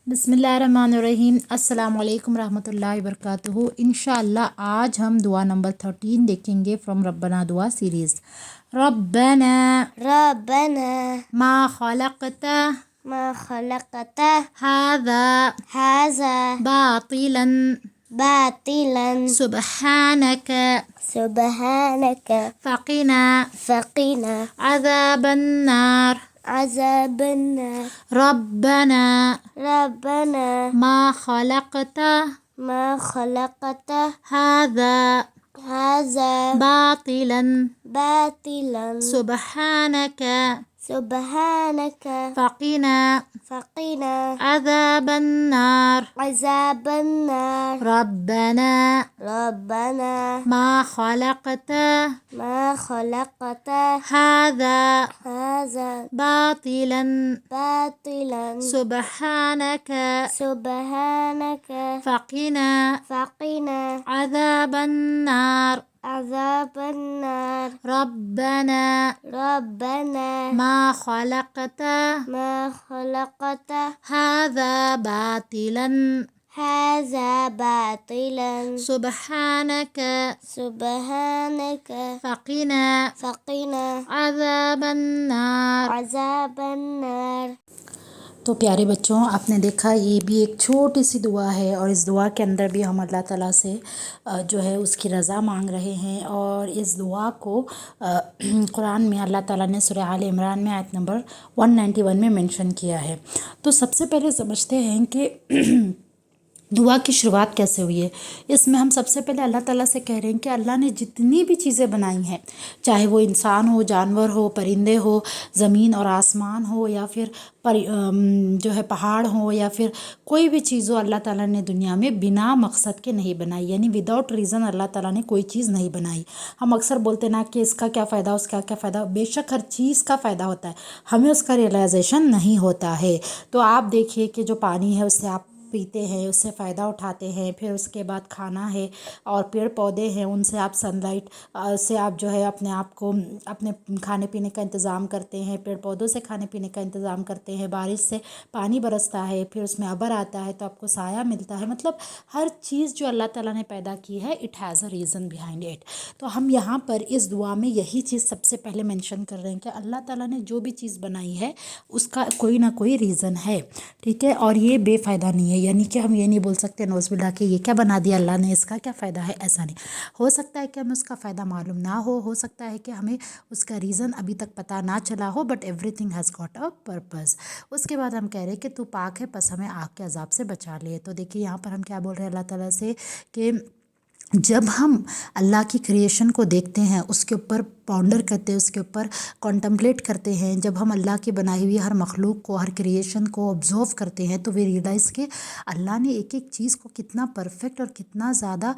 بسم اللہ الرحمن الرحیم۔ السلام علیکم رحمۃ اللہ وبرکاتہ۔ انشاءاللہ آج ہم دعا نمبر 13 دیکھیں گے فرام ربنا دعا سیریز۔ ربنا ربنا ما خلقت ما خلقت هذا هذا باطلا باطلا سبحانك سبحانك فقنا فقنا عذاب النار عذاب النار ربنا ربنا ما خلقت ما خلقت هذا هذا باطلا باطلا سبحانك سبحانك فقنا فقنا عذاب النار عذاب النار ربنا ربنا ما خلقت ما خلقت هذا هذا باطلا باطلا سبحانك سبحانك فقنا فقنا عذاب النار عذاب النار ربنا ربنا ما خلقت ما خلقت هذا باطلا هذا باطلا سبحانك سبحانك فقنا فقنا عذاب النار۔ عذاب النار۔ تو پیارے بچوں، آپ نے دیکھا یہ بھی ایک چھوٹی سی دعا ہے، اور اس دعا کے اندر بھی ہم اللہ تعالیٰ سے جو ہے اس کی رضا مانگ رہے ہیں، اور اس دعا کو قرآن میں اللہ تعالیٰ نے سورہ آل عمران میں آیت نمبر 191 میں منشن کیا ہے۔ تو سب سے پہلے سمجھتے ہیں کہ دعا کی شروعات کیسے ہوئی ہے۔ اس میں ہم سب سے پہلے اللہ تعالیٰ سے کہہ رہے ہیں کہ اللہ نے جتنی بھی چیزیں بنائی ہیں، چاہے وہ انسان ہو، جانور ہو، پرندے ہو، زمین اور آسمان ہو، یا پھر جو ہے پہاڑ ہو، یا پھر کوئی بھی چیز ہو، اللہ تعالیٰ نے دنیا میں بنا مقصد کے نہیں بنائی، یعنی وداؤٹ ریزن اللہ تعالیٰ نے کوئی چیز نہیں بنائی۔ ہم اکثر بولتے نا کہ اس کا کیا فائدہ، اس کا کیا فائدہ۔ بے شک ہر چیز کا فائدہ ہوتا ہے، ہمیں اس کا ریئلائزیشن نہیں ہوتا ہے۔ تو آپ دیکھیے کہ جو پانی ہے اس سے آپ پیتے ہیں، اس سے فائدہ اٹھاتے ہیں، پھر اس کے بعد کھانا ہے، اور پیڑ پودے ہیں، ان سے آپ سن لائٹ سے آپ جو ہے اپنے آپ کو اپنے کھانے پینے کا انتظام کرتے ہیں، پیڑ پودوں سے کھانے پینے کا انتظام کرتے ہیں، بارش سے پانی برستا ہے، پھر اس میں ابر آتا ہے تو آپ کو سایہ ملتا ہے۔ مطلب ہر چیز جو اللہ تعالیٰ نے پیدا کی ہے، it has a reason behind it. تو ہم یہاں پر اس دعا میں یہی چیز سب سے پہلے مینشن کر رہے ہیں کہ اللہ تعالیٰ نے جو بھی چیز بنائی ہے اس کا کوئی نہ کوئی ریزن ہے، ٹھیک ہے، اور یہ بے فائدہ نہیں ہے۔ یعنی کہ ہم یہ نہیں بول سکتے نعوذ باللہ کہ یہ کیا بنا دیا اللہ نے، اس کا کیا فائدہ ہے، ایسا نہیں ہو سکتا ہے کہ ہمیں اس کا فائدہ معلوم نہ ہو سکتا ہے کہ ہمیں اس کا ریزن ابھی تک پتہ نہ چلا ہو، but everything has got a purpose. اس کے بعد ہم کہہ رہے ہیں کہ تو پاک ہے، پس ہمیں آگ کے عذاب سے بچا لے۔ تو دیکھیے یہاں پر ہم کیا بول رہے ہیں اللہ تعالیٰ سے کہ جب ہم اللہ کی کریشن کو دیکھتے ہیں، اس کے اوپر پونڈر کرتے ہیں، اس کے اوپر کانٹمپلیٹ کرتے ہیں، جب ہم اللہ کی بنائی ہوئی ہر مخلوق کو، ہر کریشن کو آبزرو کرتے ہیں، تو وی ریئلائز کہ اللہ نے ایک ایک چیز کو کتنا پرفیکٹ اور کتنا زیادہ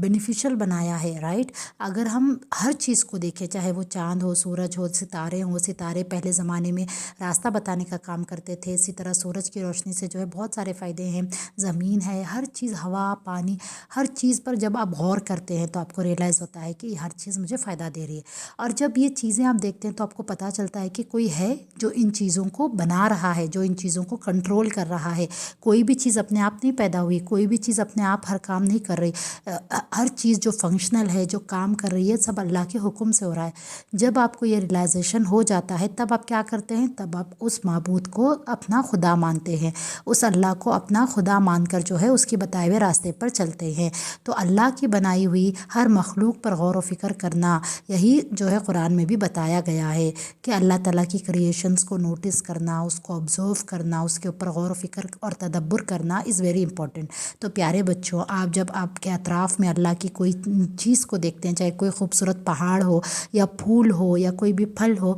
بینیفیشل بنایا ہے، رائٹ۔ اگر ہم ہر چیز کو دیکھیں، چاہے وہ چاند ہو، سورج ہو، ستارے ہوں، ستارے پہلے زمانے میں راستہ بتانے کا کام کرتے تھے، اسی طرح سورج کی روشنی سے جو ہے بہت سارے فائدے ہیں، زمین ہے، ہر چیز، ہوا، پانی، ہر چیز پر جب آپ غور کرتے ہیں تو آپ کو ریئلائز ہوتا ہے کہ یہ ہر چیز مجھے فائدہ دے رہی ہے۔ اور جب یہ چیزیں آپ دیکھتے ہیں تو آپ کو پتہ چلتا ہے کہ کوئی ہے جو ان چیزوں کو بنا رہا ہے، جو ان چیزوں کو کنٹرول کر رہا ہے۔ کوئی بھی چیز اپنے آپ نہیں پیدا ہوئی، کوئی بھی چیز اپنے آپ ہر کام نہیں کر رہی، ہر چیز جو فنکشنل ہے، جو کام کر رہی ہے، سب اللہ کے حکم سے ہو رہا ہے۔ جب آپ کو یہ ریئلائزیشن ہو جاتا ہے تب آپ کیا کرتے ہیں، تب آپ اس معبود کو اپنا خدا مانتے ہیں، اس اللہ کو اپنا خدا مان کر جو ہے اس کے بتائے ہوئے راستے پر چلتے ہیں۔ تو اللہ کی بنائی ہوئی ہر مخلوق پر غور و فکر کرنا، یہی جو ہے قرآن میں بھی بتایا گیا ہے کہ اللہ تعالیٰ کی کریشنز کو نوٹس کرنا، اس کو آبزرو کرنا، اس کے اوپر غور و فکر اور تدبر کرنا از ویری امپورٹنٹ۔ تو پیارے بچوں، آپ جب آپ کے اطراف میں اللہ کی کوئی چیز کو دیکھتے ہیں، چاہے کوئی خوبصورت پہاڑ ہو، یا پھول ہو، یا کوئی بھی پھل ہو،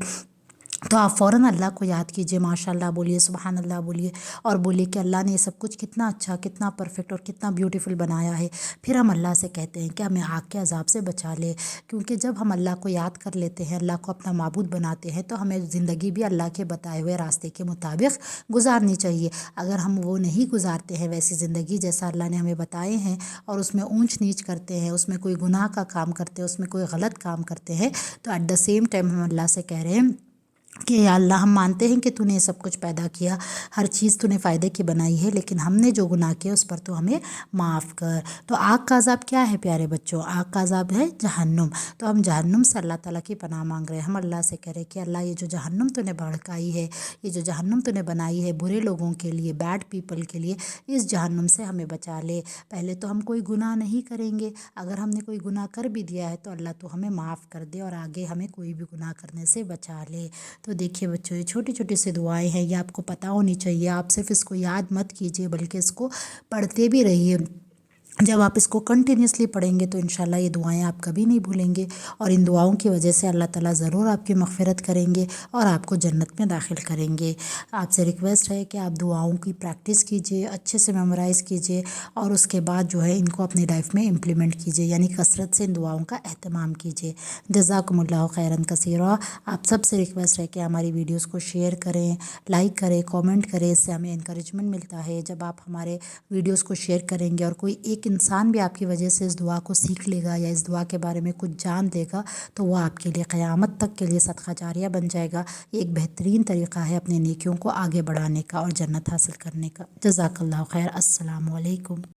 تو آپ فوراً اللہ کو یاد کیجئے، ماشاء اللہ بولیے، سبحان اللہ بولیے، اور بولیے کہ اللہ نے یہ سب کچھ کتنا اچھا، کتنا پرفیکٹ اور کتنا بیوٹیفل بنایا ہے۔ پھر ہم اللہ سے کہتے ہیں کہ ہمیں آگ کے عذاب سے بچا لے، کیونکہ جب ہم اللہ کو یاد کر لیتے ہیں، اللہ کو اپنا معبود بناتے ہیں، تو ہمیں زندگی بھی اللہ کے بتائے ہوئے راستے کے مطابق گزارنی چاہیے۔ اگر ہم وہ نہیں گزارتے ہیں ویسی زندگی جیسا اللہ نے ہمیں بتائے ہیں، اور اس میں اونچ نیچ کرتے ہیں، اس میں کوئی گناہ کا کام کرتے ہیں، اس میں کوئی غلط کام کرتے ہیں، تو ایٹ دا سیم ٹائم ہم اللہ سے کہہ رہے ہیں کہ یا اللہ ہم مانتے ہیں کہ تو نے سب کچھ پیدا کیا، ہر چیز تو نے فائدے کی بنائی ہے، لیکن ہم نے جو گناہ کیا اس پر تو ہمیں معاف کر۔ تو آگ کا عذاب کیا ہے پیارے بچوں؟ آگ کا عذاب ہے جہنم۔ تو ہم جہنم سے اللہ تعالیٰ کی پناہ مانگ رہے ہیں، ہم اللہ سے کہہ رہے کہ اللہ یہ جو جہنم تو نے بھڑکائی ہے، یہ جو جہنم تو نے بنائی ہے برے لوگوں کے لیے، بیڈ پیپل کے لیے، اس جہنم سے ہمیں بچا لے۔ پہلے تو ہم کوئی گناہ نہیں کریں گے، اگر ہم نے کوئی گناہ کر بھی دیا ہے تو اللہ تو ہمیں معاف کر دے اور آگے ہمیں کوئی بھی گناہ کرنے سے بچا لے۔ تو دیکھیے بچوں، یہ چھوٹی چھوٹی سی دعائیں ہیں، یہ آپ کو پتہ ہونی چاہیے، آپ صرف اس کو یاد مت کیجیے بلکہ اس کو پڑھتے بھی رہیے۔ جب آپ اس کو کنٹینیوسلی پڑھیں گے تو انشاءاللہ یہ دعائیں آپ کبھی نہیں بھولیں گے، اور ان دعاؤں کی وجہ سے اللہ تعالیٰ ضرور آپ کی مغفرت کریں گے اور آپ کو جنت میں داخل کریں گے۔ آپ سے ریکویسٹ ہے کہ آپ دعاؤں کی پریکٹس کیجیے، اچھے سے میمورائز کیجیے، اور اس کے بعد جو ہے ان کو اپنی لائف میں امپلیمنٹ کیجیے، یعنی کثرت سے ان دعاؤں کا اہتمام کیجیے۔ جزاکم اللہ خیراً کثیرا۔ آپ سب سے ریکویسٹ ہے کہ ہماری ویڈیوز کو شیئر کریں، لائک کریں، کامنٹ کریں، اس سے ہمیں انکریجمنٹ ملتا ہے۔ جب آپ ہمارے ویڈیوز کو شیئر کریں گے اور کوئی ایک انسان بھی آپ کی وجہ سے اس دعا کو سیکھ لے گا یا اس دعا کے بارے میں کچھ جان لے گا تو وہ آپ کے لیے قیامت تک کے لیے صدقہ جاریہ بن جائے گا۔ یہ ایک بہترین طریقہ ہے اپنے نیکیوں کو آگے بڑھانے کا اور جنت حاصل کرنے کا۔ جزاک اللہ خیر۔ السلام علیکم۔